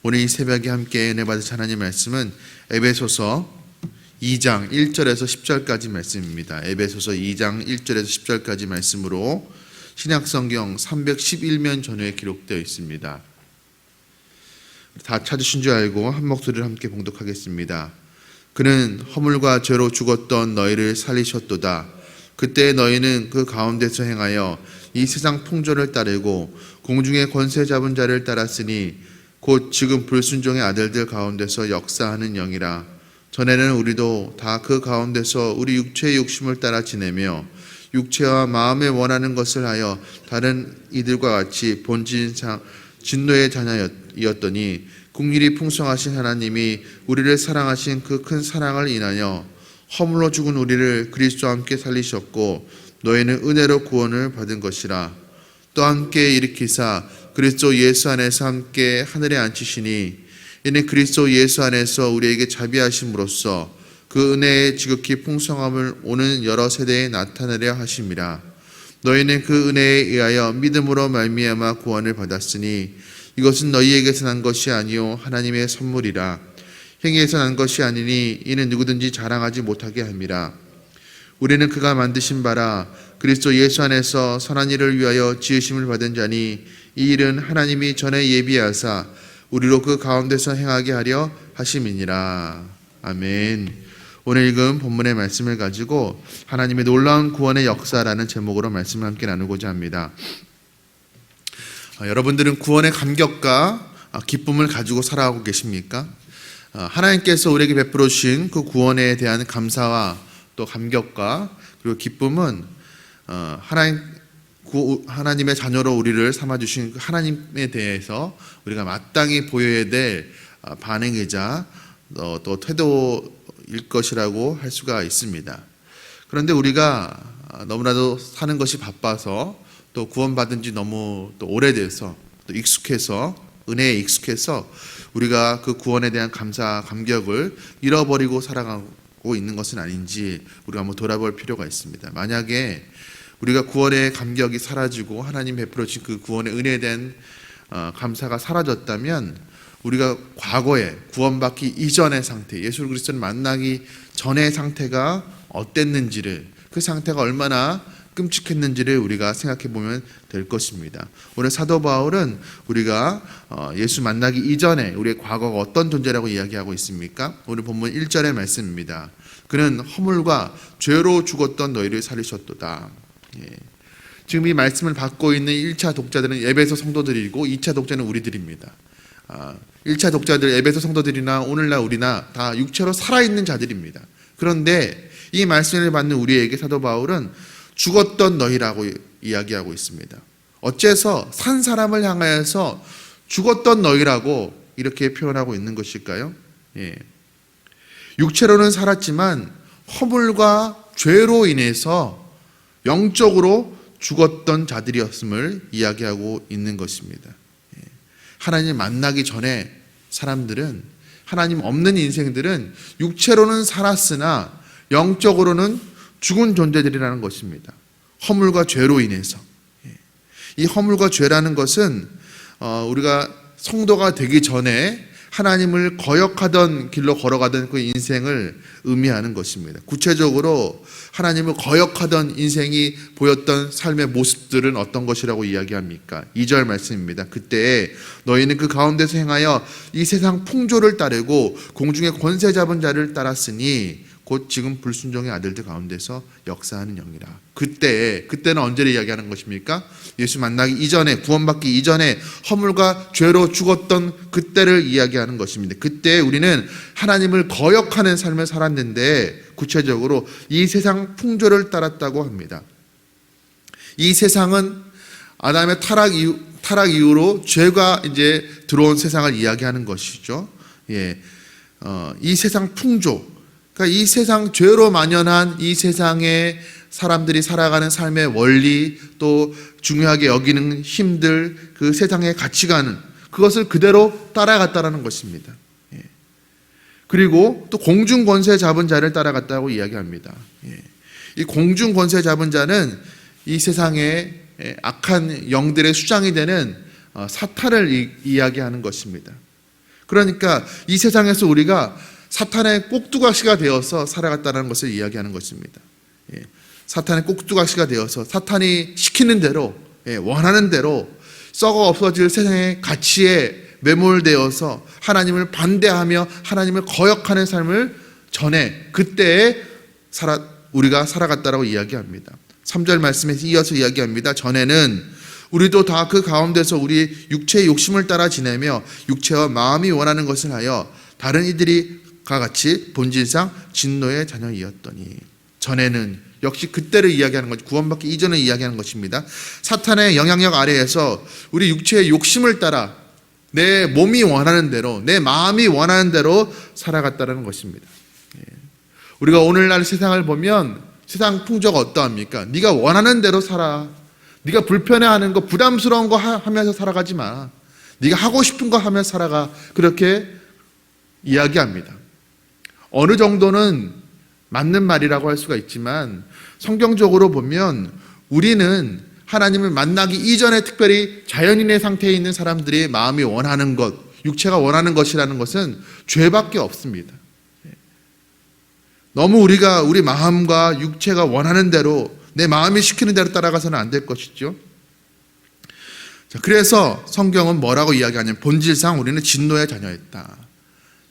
오늘 이 새벽에 함께 은혜 받으신 하나님 말씀은 에베소서 2장 1절에서 10절까지 말씀입니다. 에베소서 2장 1절에서 10절까지 말씀으로 신약성경 311면 전후에 기록되어 있습니다. 다 찾으신 줄 알고 한 목소리를 함께 봉독하겠습니다. 그는 허물과 죄로 죽었던 너희를 살리셨도다. 그때 너희는 그 가운데서 행하여 이 세상 풍조를 따르고 공중의 권세 잡은 자를 따랐으니 곧 지금 불순종의 아들들 가운데서 역사하는 영이라. 전에는 우리도 다 그 가운데서 우리 육체의 욕심을 따라 지내며 육체와 마음에 원하는 것을 하여 다른 이들과 같이 본질상 진노의 자녀였더니 긍휼이 풍성하신 하나님이 우리를 사랑하신 그 큰 사랑을 인하여 허물로 죽은 우리를 그리스도와 함께 살리셨고 너희는 은혜로 구원을 받은 것이라. 또 함께 일으키사 그리스도 예수 안에서 함께 하늘에 앉히시니 이는 그리스도 예수 안에서 우리에게 자비하심으로써 그 은혜의 지극히 풍성함을 오는 여러 세대에 나타내려 하심이라. 너희는 그 은혜에 의하여 믿음으로 말미암아 구원을 받았으니 이것은 너희에게서 난 것이 아니요 하나님의 선물이라. 행위에서 난 것이 아니니 이는 누구든지 자랑하지 못하게 함이라. 우리는 그가 만드신 바라 그리스도 예수 안에서 선한 일을 위하여 지으심을 받은 자니 이 일은 하나님이 전에 예비하사 우리로 그 가운데서 행하게 하려 하심이니라. 아멘. 오늘 읽은 본문의 말씀을 가지고 하나님의 놀라운 구원의 역사라는 제목으로 말씀을 함께 나누고자 합니다. 여러분들은 구원의 감격과 기쁨을 가지고 살아가고 계십니까? 하나님께서 우리에게 베풀어 주신 그 구원에 대한 감사와 또 감격과 그리고 기쁨은 하나님의 자녀로 우리를 삼아주신 하나님에 대해서 우리가 마땅히 보여야 될 반응이자 또 태도일 것이라고 할 수가 있습니다. 그런데 우리가 너무나도 사는 것이 바빠서 또 구원받은 지 너무 또 오래돼서 또 익숙해서 은혜에 익숙해서 우리가 그 구원에 대한 감사, 감격을 잃어버리고 살아가고 있는 것은 아닌지 우리가 한번 돌아볼 필요가 있습니다. 만약에 우리가 구원의 감격이 사라지고 하나님 베풀어 주신 그 구원의 은혜에 대한 감사가 사라졌다면 우리가 과거에 구원받기 이전의 상태, 예수 그리스도를 만나기 전의 상태가 어땠는지를, 그 상태가 얼마나 끔찍했는지를 우리가 생각해 보면 될 것입니다. 오늘 사도 바울은 우리가 예수 만나기 이전에 우리의 과거가 어떤 존재라고 이야기하고 있습니까? 오늘 본문 1절의 말씀입니다. 그는 허물과 죄로 죽었던 너희를 살리셨도다. 지금 이 말씀을 받고 있는 1차 독자들은 에베소 성도들이고 2차 독자는 우리들입니다. 1차 독자들 에베소 성도들이나 오늘날 우리나 다 육체로 살아있는 자들입니다. 그런데 이 말씀을 받는 우리에게 사도 바울은 죽었던 너희라고 이야기하고 있습니다. 어째서 산 사람을 향하여서 죽었던 너희라고 이렇게 표현하고 있는 것일까요? 육체로는 살았지만 허물과 죄로 인해서 영적으로 죽었던 자들이었음을 이야기하고 있는 것입니다. 하나님 만나기 전에 사람들은, 하나님 없는 인생들은 육체로는 살았으나 영적으로는 죽은 존재들이라는 것입니다. 허물과 죄로 인해서. 이 허물과 죄라는 것은 우리가 성도가 되기 전에 하나님을 거역하던 길로 걸어가던 그 인생을 의미하는 것입니다. 구체적으로 하나님을 거역하던 인생이 보였던 삶의 모습들은 어떤 것이라고 이야기합니까? 2절 말씀입니다. 그때 너희는 그 가운데서 행하여 이 세상 풍조를 따르고 공중의 권세 잡은 자를 따랐으니 곧 지금 불순종의 아들들 가운데서 역사하는 영이라. 그때는 언제를 이야기하는 것입니까? 예수 만나기 이전에, 구원받기 이전에 허물과 죄로 죽었던 그때를 이야기하는 것입니다. 그때 우리는 하나님을 거역하는 삶을 살았는데 구체적으로 이 세상 풍조를 따랐다고 합니다. 이 세상은 아담의 타락 이후로 죄가 이제 들어온 세상을 이야기하는 것이죠. 이 세상 풍조, 그러니까 이 세상 죄로 만연한 이 세상에 사람들이 살아가는 삶의 원리, 또 중요하게 여기는 힘들, 그 세상의 가치관은 그것을 그대로 따라갔다라는 것입니다. 그리고 또 공중 권세 잡은 자를 따라갔다고 이야기합니다. 이 공중 권세 잡은 자는 이 세상의 악한 영들의 수장이 되는 사탄을 이야기하는 것입니다. 그러니까 이 세상에서 우리가 사탄의 꼭두각시가 되어서 살아갔다는 것을 이야기하는 것입니다. 사탄의 꼭두각시가 되어서 사탄이 시키는 대로, 원하는 대로 썩어 없어질 세상의 가치에 매몰되어서 하나님을 반대하며 하나님을 거역하는 삶을 전에 그때에 우리가 살아갔다라고 이야기합니다. 3절 말씀에서 이어서 이야기합니다. 전에는 우리도 다 그 가운데서 우리 육체의 욕심을 따라 지내며 육체와 마음이 원하는 것을 하여 다른 이들이가 같이 본질상 진노의 자녀이었더니, 전에는 역시 그때를 이야기하는 것, 구원받기 이전을 이야기하는 것입니다. 사탄의 영향력 아래에서 우리 육체의 욕심을 따라 내 몸이 원하는 대로, 내 마음이 원하는 대로 살아갔다는 것입니다. 우리가 오늘날 세상을 보면 세상 풍조가 어떠합니까? 네가 원하는 대로 살아. 네가 불편해하는 거, 부담스러운 거 하면서 살아가지 마. 네가 하고 싶은 거 하면서 살아가. 그렇게 이야기합니다. 어느 정도는 맞는 말이라고 할 수가 있지만 성경적으로 보면 우리는 하나님을 만나기 이전에 특별히 자연인의 상태에 있는 사람들이 마음이 원하는 것, 육체가 원하는 것이라는 것은 죄밖에 없습니다. 너무 우리가 우리 마음과 육체가 원하는 대로, 내 마음이 시키는 대로 따라가서는 안 될 것이죠. 자, 그래서 성경은 뭐라고 이야기하냐면 본질상 우리는 진노의 자녀였다.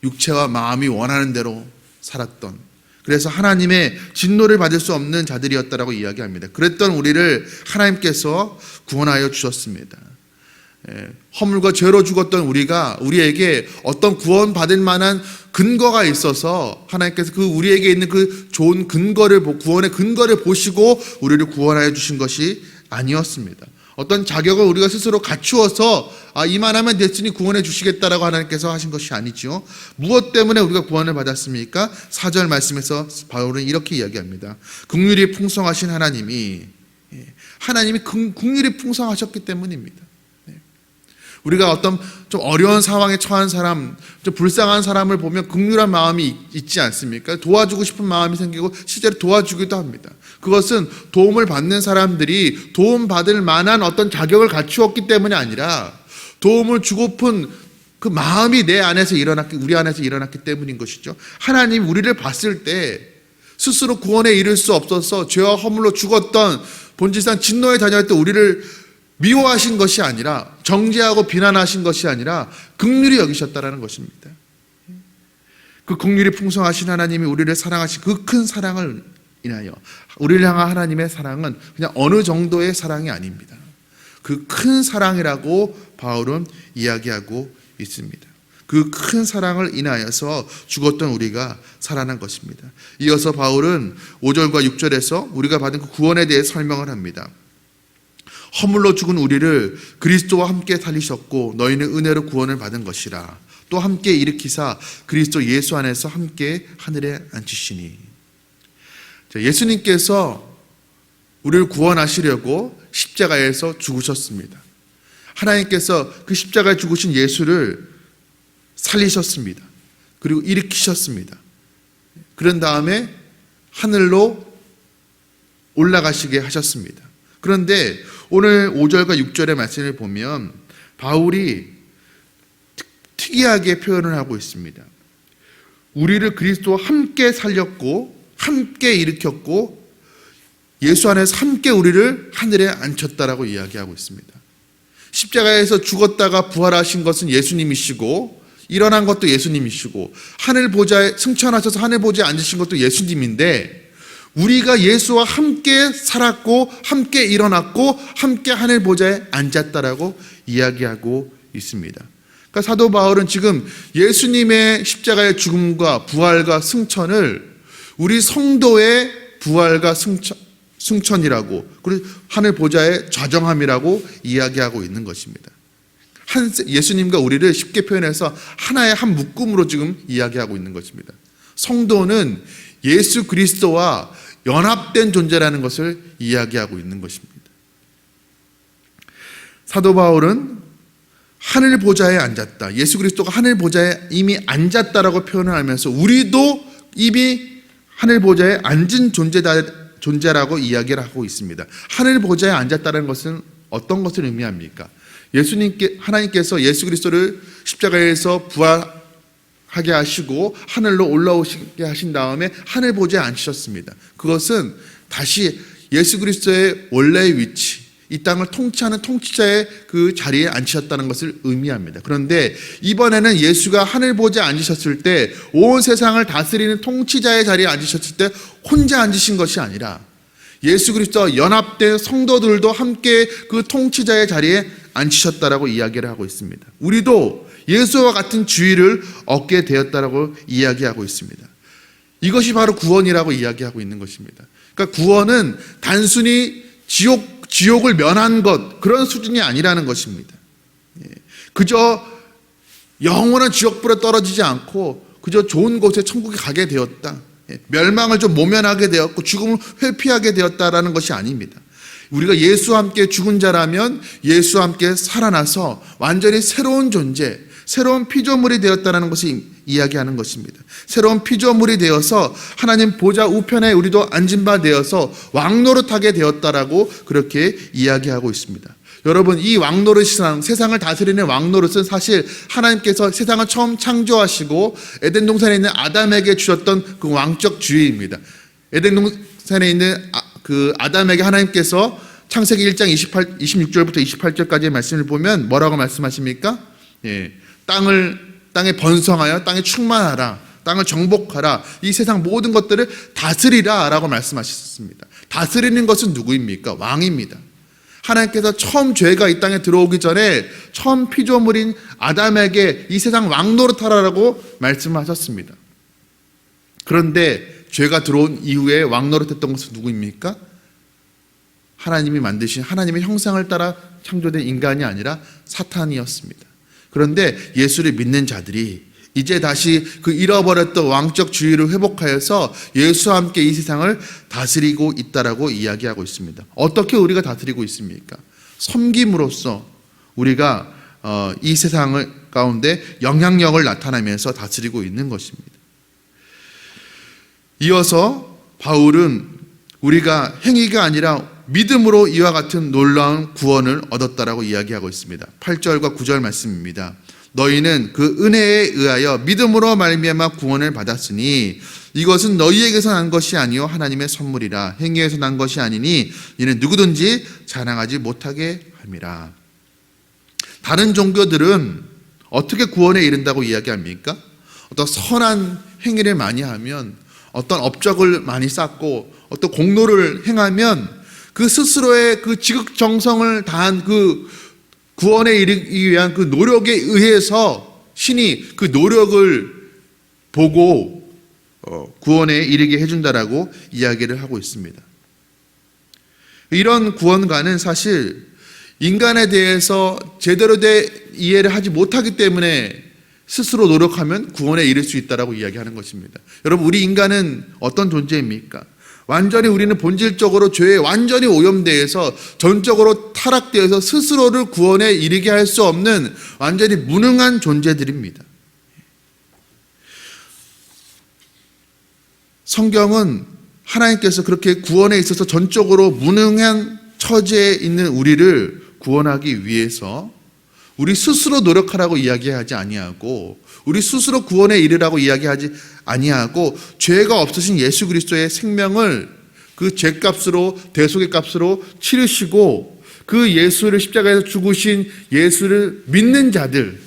육체와 마음이 원하는 대로 살았던, 그래서 하나님의 진노를 받을 수 없는 자들이었다라고 이야기합니다. 그랬던 우리를 하나님께서 구원하여 주셨습니다. 허물과 죄로 죽었던 우리에게 어떤 구원받을 만한 근거가 있어서 하나님께서 우리에게 있는 그 좋은 근거를, 구원의 근거를 보시고 우리를 구원하여 주신 것이 아니었습니다. 어떤 자격을 우리가 스스로 갖추어서 이만하면 됐으니 구원해 주시겠다라고 하나님께서 하신 것이 아니죠. 무엇 때문에 우리가 구원을 받았습니까? 4절 말씀에서 바울은 이렇게 이야기합니다. 긍휼이 풍성하신 하나님이 긍휼이 풍성하셨기 때문입니다. 우리가 어떤 좀 어려운 상황에 처한 사람, 좀 불쌍한 사람을 보면 긍휼한 마음이 있지 않습니까? 도와주고 싶은 마음이 생기고 실제로 도와주기도 합니다. 그것은 도움을 받는 사람들이 도움받을 만한 어떤 자격을 갖추었기 때문이 아니라 도움을 주고픈 그 마음이 우리 안에서 일어났기 때문인 것이죠. 하나님 우리를 봤을 때 스스로 구원에 이를 수 없어서 죄와 허물로 죽었던 본질상 진노의 자녀였던 우리를 미워하신 것이 아니라, 정죄하고 비난하신 것이 아니라 긍휼히 여기셨다라는 것입니다. 그 긍휼이 풍성하신 하나님이 우리를 사랑하신 그 큰 사랑을 인하여, 우리를 향한 하나님의 사랑은 그냥 어느 정도의 사랑이 아닙니다. 그 큰 사랑이라고 바울은 이야기하고 있습니다. 그 큰 사랑을 인하여서 죽었던 우리가 살아난 것입니다. 이어서 바울은 5절과 6절에서 우리가 받은 그 구원에 대해 설명을 합니다. 허물로 죽은 우리를 그리스도와 함께 살리셨고 너희는 은혜로 구원을 받은 것이라. 또 함께 일으키사 그리스도 예수 안에서 함께 하늘에 앉히시니. 예수님께서 우리를 구원하시려고 십자가에서 죽으셨습니다. 하나님께서 그 십자가에 죽으신 예수를 살리셨습니다. 그리고 일으키셨습니다. 그런 다음에 하늘로 올라가시게 하셨습니다. 그런데 오늘 5절과 6절의 말씀을 보면 바울이 특이하게 표현을 하고 있습니다. 우리를 그리스도와 함께 살렸고 함께 일으켰고 예수 안에서 함께 우리를 하늘에 앉혔다라고 이야기하고 있습니다. 십자가에서 죽었다가 부활하신 것은 예수님이시고 일어난 것도 예수님이시고 하늘 보좌에 승천하셔서 하늘 보좌에 앉으신 것도 예수님인데, 우리가 예수와 함께 살았고 함께 일어났고 함께 하늘 보좌에 앉았다라고 이야기하고 있습니다. 그러니까 사도 바울은 지금 예수님의 십자가의 죽음과 부활과 승천을 우리 성도의 부활과 승천이라고, 그리고 하늘 보좌의 좌정함이라고 이야기하고 있는 것입니다. 예수님과 우리를 쉽게 표현해서 하나의 한 묶음으로 지금 이야기하고 있는 것입니다. 성도는 예수 그리스도와 연합된 존재라는 것을 이야기하고 있는 것입니다. 사도 바울은 하늘 보좌에 앉았다, 예수 그리스도가 하늘 보좌에 이미 앉았다라고 표현을 하면서 우리도 이미 하늘 보좌에 앉은 존재라고 이야기를 하고 있습니다. 하늘 보좌에 앉았다는 것은 어떤 것을 의미합니까? 하나님께서 예수 그리스도를 십자가에서 부활하게 하시고 하늘로 올라오시게 하신 다음에 하늘 보좌에 앉으셨습니다. 그것은 다시 예수 그리스도의 원래의 위치, 이 땅을 통치하는 통치자의 그 자리에 앉으셨다는 것을 의미합니다. 그런데 이번에는 예수가 하늘 보좌에 앉으셨을 때, 온 세상을 다스리는 통치자의 자리에 앉으셨을 때 혼자 앉으신 것이 아니라 예수 그리스도와 연합된 성도들도 함께 그 통치자의 자리에 앉으셨다라고 이야기를 하고 있습니다. 우리도 예수와 같은 지위를 얻게 되었다라고 이야기하고 있습니다. 이것이 바로 구원이라고 이야기하고 있는 것입니다. 그러니까 구원은 단순히 지옥을 면한 것, 그런 수준이 아니라는 것입니다. 그저 영원한 지옥불에 떨어지지 않고 그저 좋은 곳에 천국에 가게 되었다, 멸망을 좀 모면하게 되었고 죽음을 회피하게 되었다라는 것이 아닙니다. 우리가 예수와 함께 죽은 자라면 예수와 함께 살아나서 완전히 새로운 존재, 새로운 피조물이 되었다는 것을 이야기하는 것입니다. 새로운 피조물이 되어서 하나님 보좌 우편에 우리도 앉은 바 되어서 왕노릇하게 되었다라고 그렇게 이야기하고 있습니다. 여러분, 이 왕노릇이란, 세상을 다스리는 왕노릇은 사실 하나님께서 세상을 처음 창조하시고 에덴 동산에 있는 아담에게 주셨던 그 왕적 지위입니다. 에덴 동산에 있는 그 아담에게 하나님께서 창세기 1장 26절부터 28절까지의 말씀을 보면 뭐라고 말씀하십니까? 땅에 번성하여 땅에 충만하라, 땅을 정복하라, 이 세상 모든 것들을 다스리라 라고 말씀하셨습니다. 다스리는 것은 누구입니까? 왕입니다. 하나님께서 처음 죄가 이 땅에 들어오기 전에 처음 피조물인 아담에게 이 세상 왕노릇하라라고 말씀하셨습니다. 그런데 죄가 들어온 이후에 왕노릇했던 것은 누구입니까? 하나님이 만드신 하나님의 형상을 따라 창조된 인간이 아니라 사탄이었습니다. 그런데 예수를 믿는 자들이 이제 다시 그 잃어버렸던 왕적 지위를 회복하여서 예수와 함께 이 세상을 다스리고 있다라고 이야기하고 있습니다. 어떻게 우리가 다스리고 있습니까? 섬김으로써 우리가 이 세상을 가운데 영향력을 나타내면서 다스리고 있는 것입니다. 이어서 바울은 우리가 행위가 아니라 믿음으로 이와 같은 놀라운 구원을 얻었다라고 이야기하고 있습니다. 8절과 9절 말씀입니다. 너희는 그 은혜에 의하여 믿음으로 말미암아 구원을 받았으니 이것은 너희에게서 난 것이 아니요 하나님의 선물이라. 행위에서 난 것이 아니니 이는 누구든지 자랑하지 못하게 함이라. 다른 종교들은 어떻게 구원에 이른다고 이야기합니까? 어떤 선한 행위를 많이 하면, 어떤 업적을 많이 쌓고 어떤 공로를 행하면 그 스스로의 그 지극정성을 다한 그 구원에 이르기 위한 그 노력에 의해서 신이 그 노력을 보고 구원에 이르게 해준다라고 이야기를 하고 있습니다. 이런 구원관은 사실 인간에 대해서 제대로 된 이해를 하지 못하기 때문에 스스로 노력하면 구원에 이를 수 있다라고 이야기하는 것입니다. 여러분, 우리 인간은 어떤 존재입니까? 완전히 우리는 본질적으로 죄에 완전히 오염되어서 전적으로 타락되어서 스스로를 구원에 이르게 할 수 없는 완전히 무능한 존재들입니다. 성경은 하나님께서 그렇게 구원에 있어서 전적으로 무능한 처지에 있는 우리를 구원하기 위해서 우리 스스로 노력하라고 이야기하지 아니하고, 우리 스스로 구원에 이르라고 이야기하지 아니하고, 죄가 없으신 예수 그리스도의 생명을 그 죄값으로, 대속의 값으로 치르시고 그 예수를 십자가에서 죽으신 예수를 믿는 자들,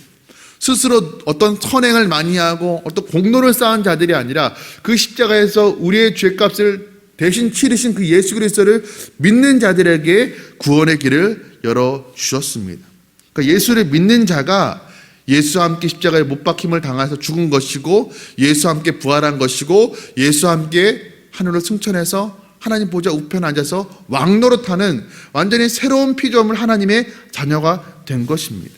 스스로 어떤 선행을 많이 하고 어떤 공로를 쌓은 자들이 아니라 그 십자가에서 우리의 죄값을 대신 치르신 그 예수 그리스도를 믿는 자들에게 구원의 길을 열어주셨습니다. 그러니까 예수를 믿는 자가 예수와 함께 십자가에 못 박힘을 당해서 죽은 것이고, 예수와 함께 부활한 것이고, 예수와 함께 하늘로 승천해서 하나님 보좌 우편에 앉아서 왕노릇하는 완전히 새로운 피조물 하나님의 자녀가 된 것입니다.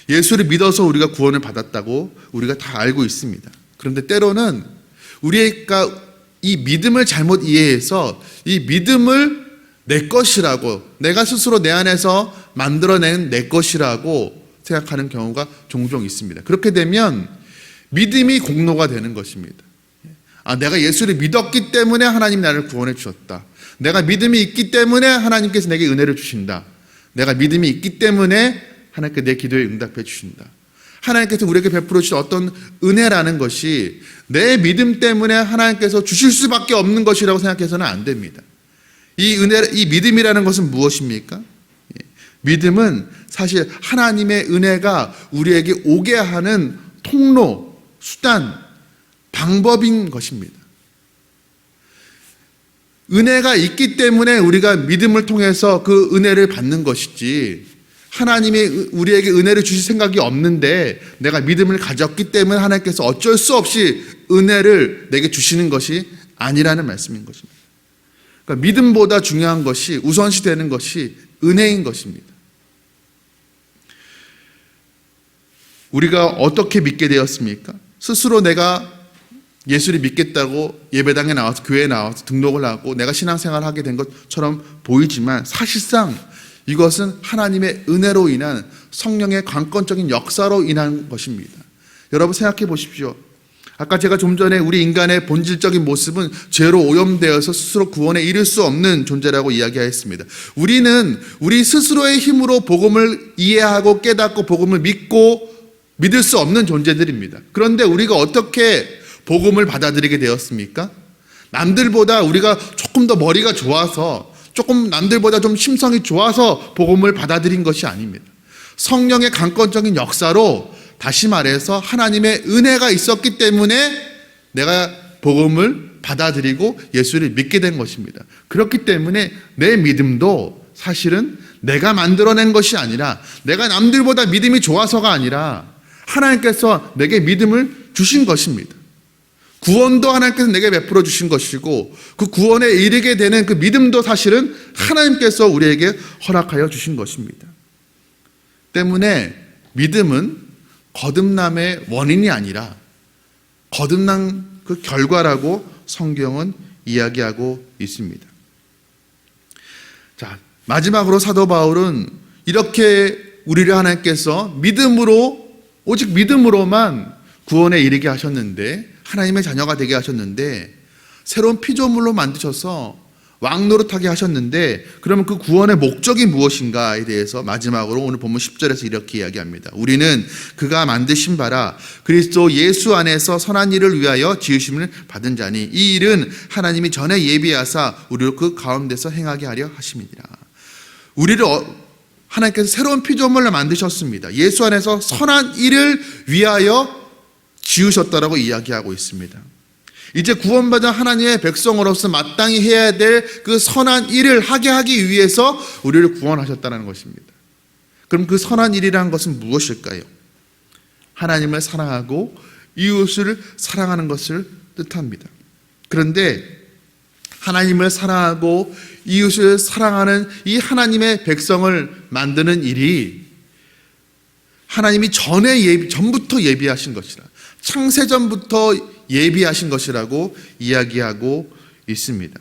예수를 믿어서 우리가 구원을 받았다고 우리가 다 알고 있습니다. 그런데 때로는 우리가 이 믿음을 잘못 이해해서 이 믿음을 내 것이라고, 내가 스스로 내 안에서 만들어낸 내 것이라고 생각하는 경우가 종종 있습니다. 그렇게 되면 믿음이 공로가 되는 것입니다. 내가 예수를 믿었기 때문에 하나님 나를 구원해 주셨다. 내가 믿음이 있기 때문에 하나님께서 내게 은혜를 주신다. 내가 믿음이 있기 때문에 하나님께 내 기도에 응답해 주신다. 하나님께서 우리에게 베풀어 주신 어떤 은혜라는 것이 내 믿음 때문에 하나님께서 주실 수밖에 없는 것이라고 생각해서는 안 됩니다. 이 믿음이라는 것은 무엇입니까? 믿음은 사실 하나님의 은혜가 우리에게 오게 하는 통로, 수단, 방법인 것입니다. 은혜가 있기 때문에 우리가 믿음을 통해서 그 은혜를 받는 것이지, 하나님이 우리에게 은혜를 주실 생각이 없는데 내가 믿음을 가졌기 때문에 하나님께서 어쩔 수 없이 은혜를 내게 주시는 것이 아니라는 말씀인 것입니다. 그러니까 믿음보다 중요한 것이, 우선시 되는 것이 은혜인 것입니다. 우리가 어떻게 믿게 되었습니까? 스스로 내가 예수를 믿겠다고 예배당에 나와서, 교회에 나와서 등록을 하고 내가 신앙생활을 하게 된 것처럼 보이지만 사실상 이것은 하나님의 은혜로 인한 성령의 관건적인 역사로 인한 것입니다. 여러분 생각해 보십시오. 아까 제가 좀 전에 우리 인간의 본질적인 모습은 죄로 오염되어서 스스로 구원에 이를 수 없는 존재라고 이야기하였습니다. 우리는 우리 스스로의 힘으로 복음을 이해하고 깨닫고 복음을 믿을 수 없는 존재들입니다. 그런데 우리가 어떻게 복음을 받아들이게 되었습니까? 남들보다 우리가 조금 더 머리가 좋아서, 조금 남들보다 좀 심성이 좋아서 복음을 받아들인 것이 아닙니다. 성령의 강권적인 역사로, 다시 말해서 하나님의 은혜가 있었기 때문에 내가 복음을 받아들이고 예수를 믿게 된 것입니다. 그렇기 때문에 내 믿음도 사실은 내가 만들어낸 것이 아니라, 내가 남들보다 믿음이 좋아서가 아니라 하나님께서 내게 믿음을 주신 것입니다. 구원도 하나님께서 내게 베풀어 주신 것이고, 그 구원에 이르게 되는 그 믿음도 사실은 하나님께서 우리에게 허락하여 주신 것입니다. 때문에 믿음은 거듭남의 원인이 아니라 거듭난 그 결과라고 성경은 이야기하고 있습니다. 자, 마지막으로 사도 바울은 이렇게 우리를 하나님께서 믿음으로, 오직 믿음으로만 구원에 이르게 하셨는데, 하나님의 자녀가 되게 하셨는데, 새로운 피조물로 만드셔서 왕노릇하게 하셨는데, 그러면 그 구원의 목적이 무엇인가에 대해서 마지막으로 오늘 본문 10절에서 이렇게 이야기합니다. 우리는 그가 만드신 바라 그리스도 예수 안에서 선한 일을 위하여 지으심을 받은 자니, 이 일은 하나님이 전에 예비하사 우리를 그 가운데서 행하게 하려 하심이니라. 우리를 하나님께서 새로운 피조물로 만드셨습니다. 예수 안에서 선한 일을 위하여 지으셨다라고 이야기하고 있습니다. 이제 구원받은 하나님의 백성으로서 마땅히 해야 될 그 선한 일을 하게 하기 위해서 우리를 구원하셨다는 것입니다. 그럼 그 선한 일이라는 것은 무엇일까요? 하나님을 사랑하고 이웃을 사랑하는 것을 뜻합니다. 그런데 하나님을 사랑하고 이웃을 사랑하는 이 하나님의 백성을 만드는 일이 하나님이 전부터 예비하신 것이라, 창세전부터 예비하신 것이라고 이야기하고 있습니다.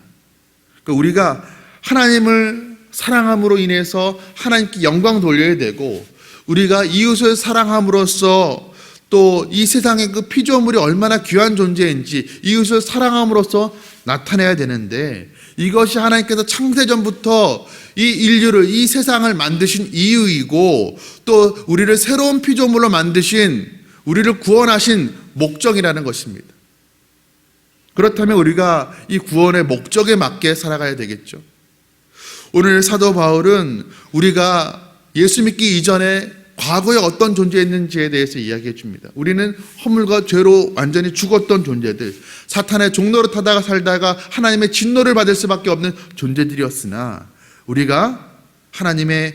그러니까 우리가 하나님을 사랑함으로 인해서 하나님께 영광 돌려야 되고, 우리가 이웃을 사랑함으로써 또 이 세상의 그 피조물이 얼마나 귀한 존재인지 이웃을 사랑함으로써 나타내야 되는데, 이것이 하나님께서 창세전부터 이 인류를, 이 세상을 만드신 이유이고, 또 우리를 새로운 피조물로 만드신, 우리를 구원하신 목적이라는 것입니다. 그렇다면 우리가 이 구원의 목적에 맞게 살아가야 되겠죠. 오늘 사도 바울은 우리가 예수 믿기 이전에 과거에 어떤 존재였는지에 대해서 이야기해 줍니다. 우리는 허물과 죄로 완전히 죽었던 존재들, 사탄의 종노릇 하다가 살다가 하나님의 진노를 받을 수밖에 없는 존재들이었으나, 우리가 하나님의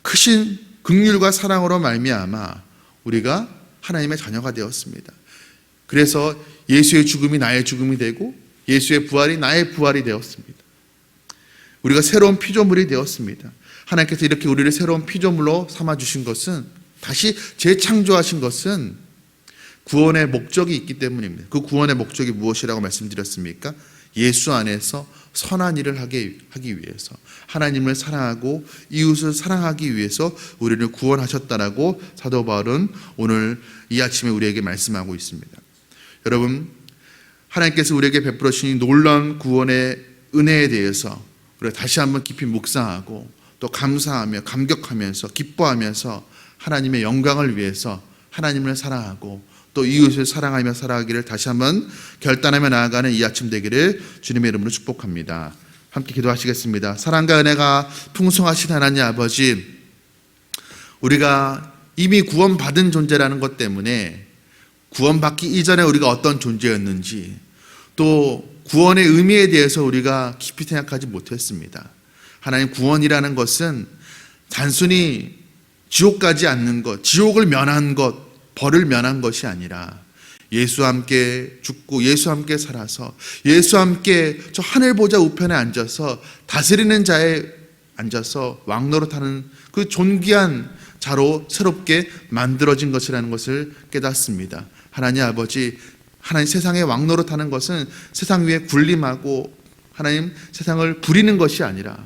크신 긍휼과 사랑으로 말미암아 우리가 하나님의 자녀가 되었습니다. 그래서 예수의 죽음이 나의 죽음이 되고 예수의 부활이 나의 부활이 되었습니다. 우리가 새로운 피조물이 되었습니다. 하나님께서 이렇게 우리를 새로운 피조물로 삼아주신 것은, 다시 재창조하신 것은 구원의 목적이 있기 때문입니다. 그 구원의 목적이 무엇이라고 말씀드렸습니까? 예수 안에서 선한 일을 하기 위해서, 하나님을 사랑하고 이웃을 사랑하기 위해서 우리를 구원하셨다라고 사도 바울은 오늘 이 아침에 우리에게 말씀하고 있습니다. 여러분, 하나님께서 우리에게 베풀어 주신 놀라운 구원의 은혜에 대해서 우리가 다시 한번 깊이 묵상하고 또 감사하며 감격하면서 기뻐하면서 하나님의 영광을 위해서 하나님을 사랑하고 또 이웃을 사랑하며 살아가기를 다시 한번 결단하며 나아가는 이 아침 되기를 주님의 이름으로 축복합니다. 함께 기도하시겠습니다. 사랑과 은혜가 풍성하신 하나님 아버지, 우리가 이미 구원받은 존재라는 것 때문에 구원받기 이전에 우리가 어떤 존재였는지 또 구원의 의미에 대해서 우리가 깊이 생각하지 못했습니다. 하나님, 구원이라는 것은 단순히 지옥 가지 않는 것, 지옥을 면한 것, 벌을 면한 것이 아니라 예수와 함께 죽고 예수와 함께 살아서 예수와 함께 저 하늘 보좌 우편에 앉아서 다스리는 자에 앉아서 왕노릇하는 그 존귀한 자로 새롭게 만들어진 것이라는 것을 깨닫습니다. 하나님 아버지, 하나님 세상에 왕노릇하는 것은 세상 위에 군림하고 하나님 세상을 부리는 것이 아니라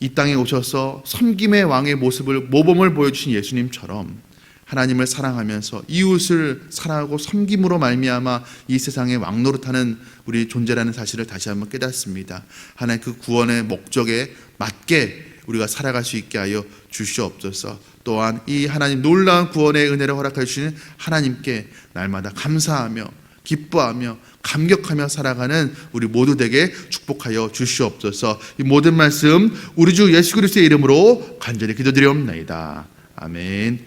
이 땅에 오셔서 섬김의 왕의 모습을 모범을 보여주신 예수님처럼 하나님을 사랑하면서 이웃을 사랑하고 섬김으로 말미암아 이 세상에 왕노릇하는 우리 존재라는 사실을 다시 한번 깨닫습니다. 하나님, 그 구원의 목적에 맞게 우리가 살아갈 수 있게 하여 주시옵소서. 또한 이 하나님 놀라운 구원의 은혜를 허락해 주시는 하나님께 날마다 감사하며 기뻐하며 감격하며 살아가는 우리 모두 되게 축복하여 주시옵소서. 이 모든 말씀 우리 주 예수 그리스도의 이름으로 간절히 기도드리옵나이다. 아멘.